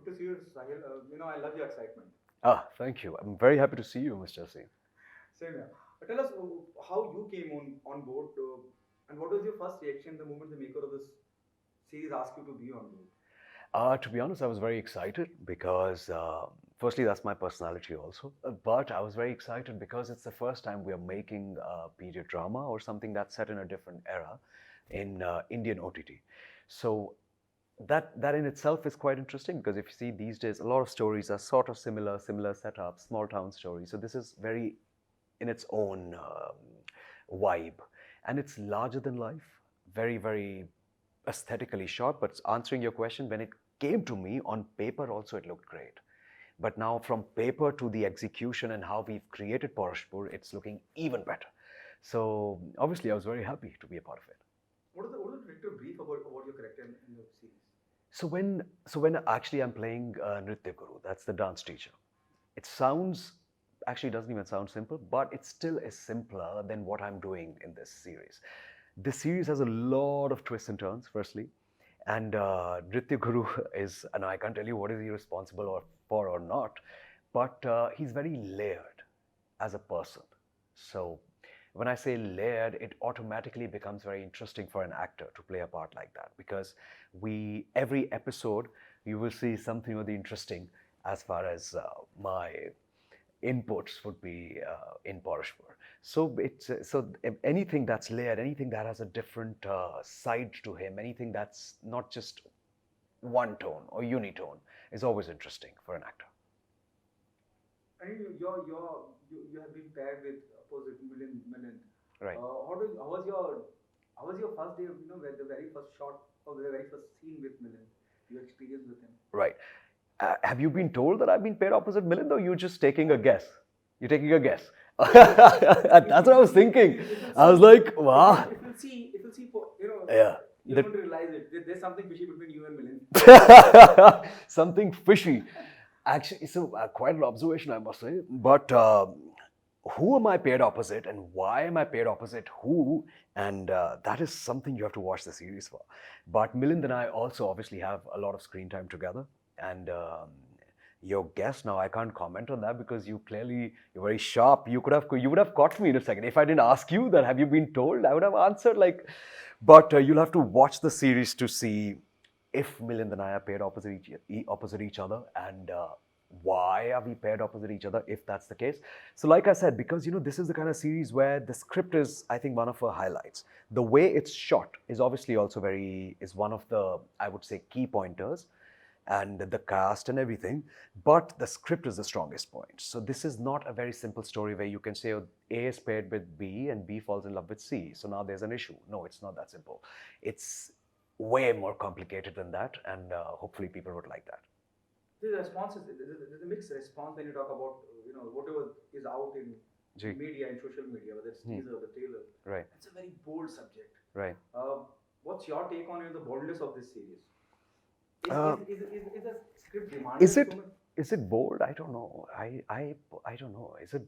to see you, Sahil. I love your excitement. Ah, thank you. I'm very happy to see you, Mr. Singh. Same here. Tell us how you came on board, and what was your first reaction the moment the maker of this series asked you to be on board? To be honest, I was very excited because, firstly, that's my personality also. But I was very excited because it's the first time we are making a period drama or something that's set in a different era in Indian OTT. So that in itself is quite interesting because if you see these days, a lot of stories are sort of similar setups, small town stories. So this is very in its own vibe, and it's larger than life, very aesthetically shot. But answering your question, when it came to me on paper, also it looked great. But now from paper to the execution and how we've created Paurashpur, it's looking even better. So obviously, I was very happy to be a part of it. What is the director brief about your character in the series? So when actually I'm playing Nritya Guru, that's the dance teacher. It sounds actually doesn't even sound simple, but it still is simpler than what I'm doing in this series. This series has a lot of twists and turns, firstly, and Nritya Guru is, and I can't tell you what is he responsible for or not, but he's very layered as a person. So when I say layered, it automatically becomes very interesting for an actor to play a part like that because every episode you will see something really interesting as far as my inputs would be in Paurashpur. So anything that's layered, anything that has a different side to him, anything that's not just one tone or unitone is always interesting for an actor. And you have been paired with opposite Milind. Right. How was your first day? Where the very first shot or the very first scene with Milind, your experience with him. Right. Have you been told that I've been paired opposite Milind, or you're just taking a guess? You're taking a guess. That's what I was thinking. I was like, wow. If you'll see, Yeah. you're going to realize it. There's something fishy between you and Milind. Something fishy. Actually, it's quite an observation, I must say. But who am I paired opposite, and why am I paired opposite who? And that is something you have to watch the series for. But Milind and I also obviously have a lot of screen time together. And your guess now, I can't comment on that because you're very sharp. You would have caught me in a second. If I didn't ask you that, have you been told? I would have answered like, but you'll have to watch the series to see if Milind and I are paired opposite each other, and why are we paired opposite each other if that's the case. So like I said, because this is the kind of series where the script is, I think, one of her highlights. The way it's shot is obviously also is one of the, I would say, key pointers, and the cast and everything, but the script is the strongest point. So this is not a very simple story where you can say, oh, A is paired with B and B falls in love with C, so now there's an issue. No, it's not that simple. It's way more complicated than that, and hopefully people would like that. The response there's a mixed response when you talk about whatever is out in media, in social media, whether it's teaser or the trailer. Right. It's a very bold subject. Right. What's your take on the boldness of this series? Is the script demanding? Is it bold? I don't know. I don't know. Is it?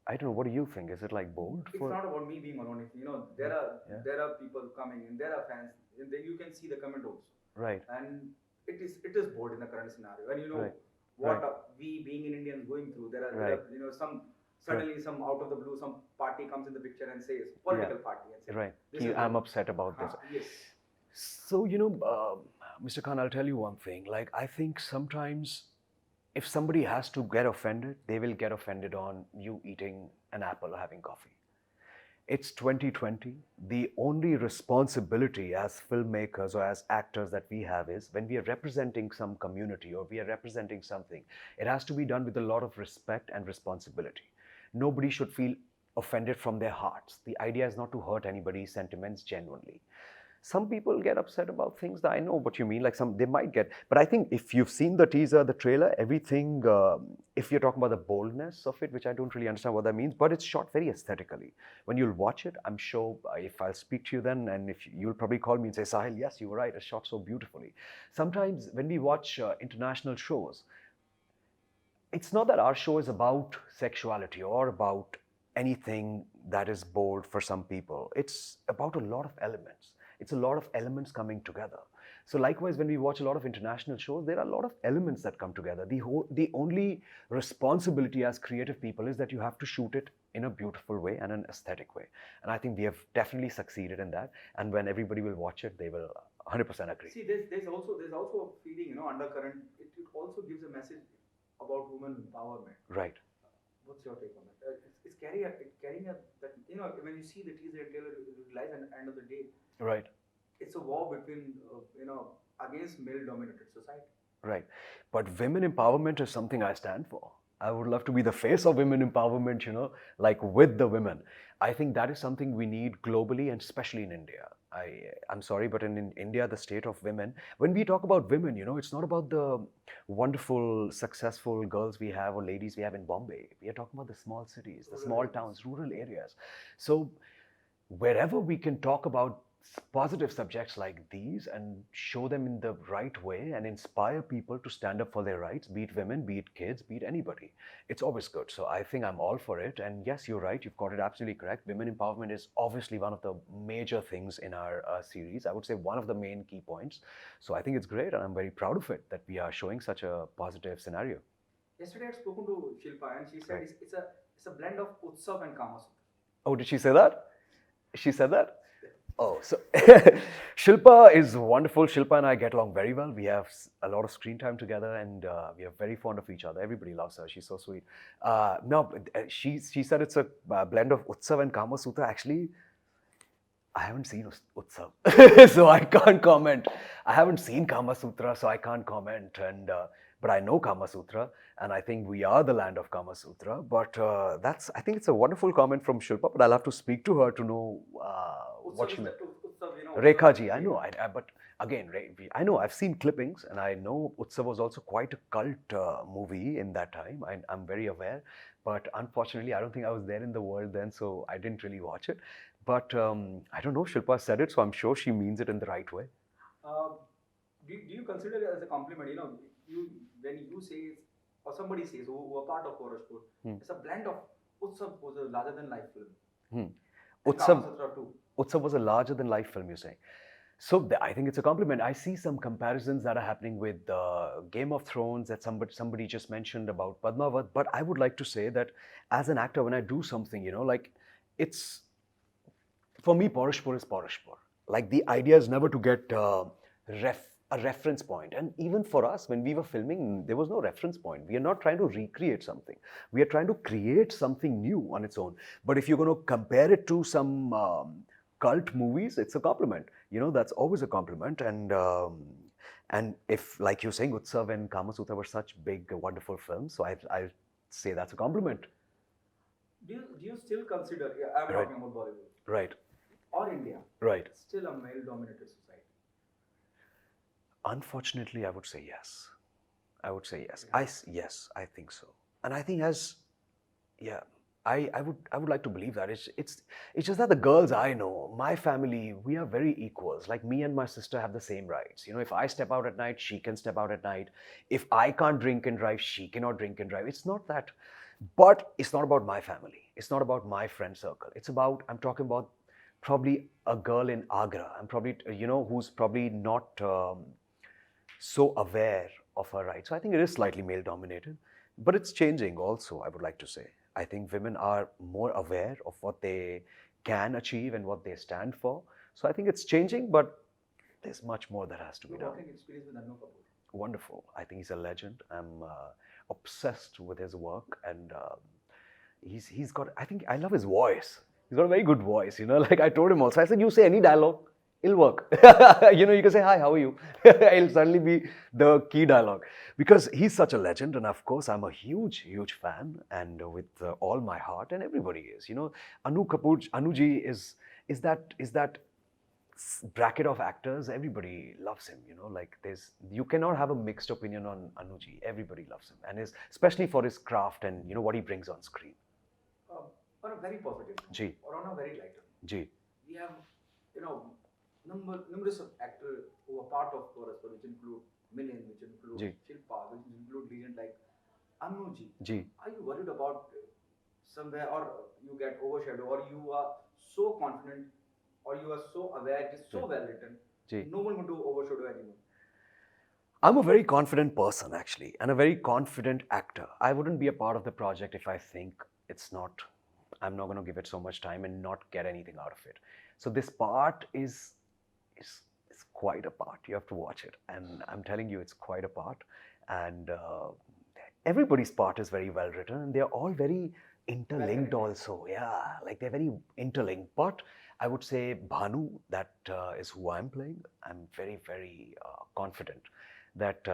I don't know. What do you think? Is it like bold? It's not about me being honest. There are people coming in. There are fans. And then you can see the comment also. Right. And it is bold in the current scenario. And what we being in Indians going through. There are some. Suddenly, some out of the blue, some party comes in the picture and says political party and says, right. I'm upset about this. Yes. So Mr. Khan, I'll tell you one thing. Like, I think sometimes if somebody has to get offended, they will get offended on you eating an apple or having coffee. It's 2020. The only responsibility as filmmakers or as actors that we have is when we are representing some community or we are representing something, it has to be done with a lot of respect and responsibility. Nobody should feel offended from their hearts. The idea is not to hurt anybody's sentiments genuinely. Some people get upset about things that I know what you mean, like they might get, but I think if you've seen the teaser, the trailer, everything, if you're talking about the boldness of it, which I don't really understand what that means, but it's shot very aesthetically. When you'll watch it, I'm sure if I'll speak to you then, and if you'll probably call me and say, Sahil, yes, you were right, it's shot so beautifully. Sometimes when we watch international shows, it's not that our show is about sexuality or about anything that is bold for some people. It's about a lot of elements. It's a lot of elements coming together. So likewise, when we watch a lot of international shows, there are a lot of elements that come together. The only responsibility as creative people is that you have to shoot it in a beautiful way and an aesthetic way. And I think we have definitely succeeded in that. And when everybody will watch it, they will 100% agree. See, there's also a feeling, undercurrent. It also gives a message about women empowerment. Right. What's your take on that? It's carrying a that when you see the teaser trailer, you realize at the end of the day, Right. it's a war between against male-dominated society. Right. But women empowerment is something I stand for. I would love to be the face of women empowerment, like with the women. I think that is something we need globally and especially in India. I'm sorry, but in India, the state of women, when we talk about women, it's not about the wonderful, successful girls we have or ladies we have in Bombay. We are talking about the small cities, the small towns, rural areas. So wherever we can talk about positive subjects like these and show them in the right way and inspire people to stand up for their rights, be it women, be it kids, be it anybody, it's always good. So I think I'm all for it. And yes, you're right, you've got it absolutely correct. Women empowerment is obviously one of the major things in our series. I would say one of the main key points. So I think it's great and I'm very proud of it that we are showing such a positive scenario. Yesterday I had spoken to Shilpa and she said it's a blend of Utsav and Kama Sutra. Oh, did she say that? She said that? Oh, so Shilpa is wonderful. Shilpa and I get along very well. We have a lot of screen time together and we are very fond of each other. Everybody loves her. She's so sweet. No, she said it's a blend of Utsav and Kama Sutra. Actually, I haven't seen Utsav, so I can't comment. I haven't seen Kama Sutra, so I can't comment. And but I know Kama Sutra, and I think we are the land of Kama Sutra. But I think it's a wonderful comment from Shilpa, but I'll have to speak to her to know what she meant. Rekha ji, I know, but again, I know, I've seen clippings, and I know Utsav was also quite a cult movie in that time. I'm very aware, but unfortunately, I don't think I was there in the world then, so I didn't really watch it. But I don't know, Shilpa said it, so I'm sure she means it in the right way. Do you consider it as a compliment? When you say, or somebody says, who are part of Paurashpur, it's a blend of Utsav was a larger than life film. Utsav was a larger than life film, you're saying. So I think it's a compliment. I see some comparisons that are happening with Game of Thrones that somebody just mentioned about Padmavat. But I would like to say that as an actor, when I do something, like it's, for me, Paurashpur is Paurashpur. Like the idea is never to get a reference point. And even for us, when we were filming, there was no reference point. We are not trying to recreate something. We are trying to create something new on its own. But if you're going to compare it to some cult movies, it's a compliment. That's always a compliment. And if, like you're saying, Utsav and Kama Sutra were such big, wonderful films, so I'll say that's a compliment. Do you still consider, I'm talking about Bollywood. Right. Or India. Right. Still a male-dominated society? Unfortunately, I would say yes. I would say yes. Yes, I think so. And I think I would like to believe that. It's just that the girls I know, my family, we are very equals. Like me and my sister have the same rights. If I step out at night, she can step out at night. If I can't drink and drive, she cannot drink and drive. It's not that. But it's not about my family. It's not about my friend circle. I'm talking about probably a girl in Agra. I'm probably, who's probably not so aware of her rights. So I think it is slightly male dominated, but it's changing also, I would like to say. I think women are more aware of what they can achieve and what they stand for. So I think it's changing, but there's much more that has to be done. Working experience with Anu Kapoor. Wonderful. I think he's a legend. I'm obsessed with his work, and he's got, I think, I love his voice. He's got a very good voice, like I told him also. I said, you say any dialogue, it'll work. You can say, hi, how are you? It'll suddenly be the key dialogue. Because he's such a legend, and of course, I'm a huge, huge fan, and with all my heart, and everybody is. Anu Kapoor, Anuji is that bracket of actors. Everybody loves him. Like you cannot have a mixed opinion on Anuji. Everybody loves him, and especially for his craft and what he brings on screen. On a very positive note, or on a very lighter note, we have numerous of actors who are part of Paurashpur, which include Milind, which include Shilpa, which include legends like Anuji. Are you worried about somewhere, or you get overshadowed, or you are so confident, or you are so aware, it is so well written, ji. No one going to overshadow anyone. I'm a very confident person actually, and a very confident actor. I wouldn't be a part of the project if I think it's not, I'm not going to give it so much time and not get anything out of it. So this part is quite a part. You have to watch it, and I'm telling you, it's quite a part. And everybody's part is very well written, and they're all very interlinked also. Yeah, like they're very interlinked. But I would say Bhanu, that is who I'm playing. I'm very, very confident that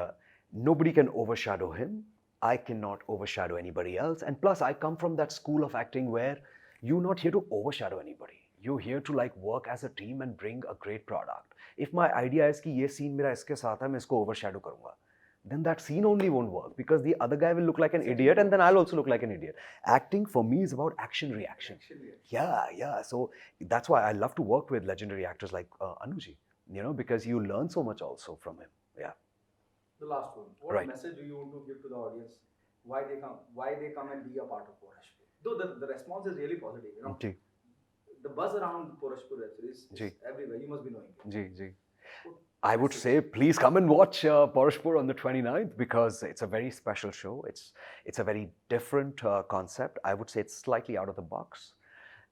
nobody can overshadow him. I cannot overshadow anybody else. And plus, I come from that school of acting where you're not here to overshadow anybody. You're here to like work as a team and bring a great product. If my idea is कि ये scene मेरा इसके साथ है, मैं इसको overshadow करूँगा, then that scene only won't work because the other guy will look like an idiot and then I'll also look like an idiot. Acting for me is about action reaction. Yeah. So that's why I love to work with legendary actors like Anuji, because you learn so much also from him. Yeah. The last one. What message do you want to give to the audience? Why they come and be a part of Paurashpur? Though the response is really positive, The buzz around Paurashpur web series is everywhere. You must be knowing it. I would say please come and watch Paurashpur on the 29th because it's a very special show. It's a very different concept. I would say it's slightly out of the box.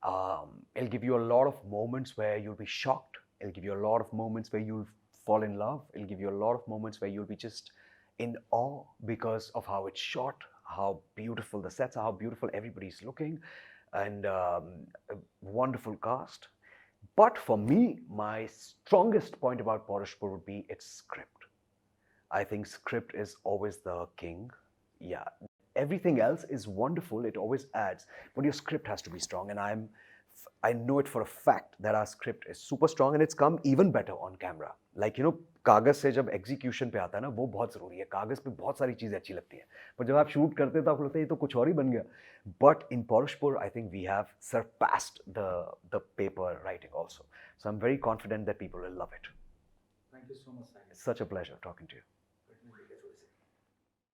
It'll give you a lot of moments where you'll be shocked. It'll give you a lot of moments where you'll fall in love. It'll give you a lot of moments where you'll be just in awe because of how it's shot, how beautiful the sets are, how beautiful everybody's looking, and a wonderful cast. But for me, my strongest point about Paurashpur would be its script. I think script is always the king. Yeah, everything else is wonderful. It always adds, but your script has to be strong. And I know it for a fact that our script is super strong and it's come even better on camera. Like, कागज से जब execution पे आता है ना, वो बहुत ज़रूरी है. कागज पे बहुत सारी चीज़ें अच्छी लगती हैं, पर जब आप shoot करते हैं तो आपको लगता है ये तो कुछ और ही बन गया. But in Paurashpur, I think we have surpassed the paper writing also. So I'm very confident that people will love it. Thank you so much, Sahil. It's such a pleasure talking to you.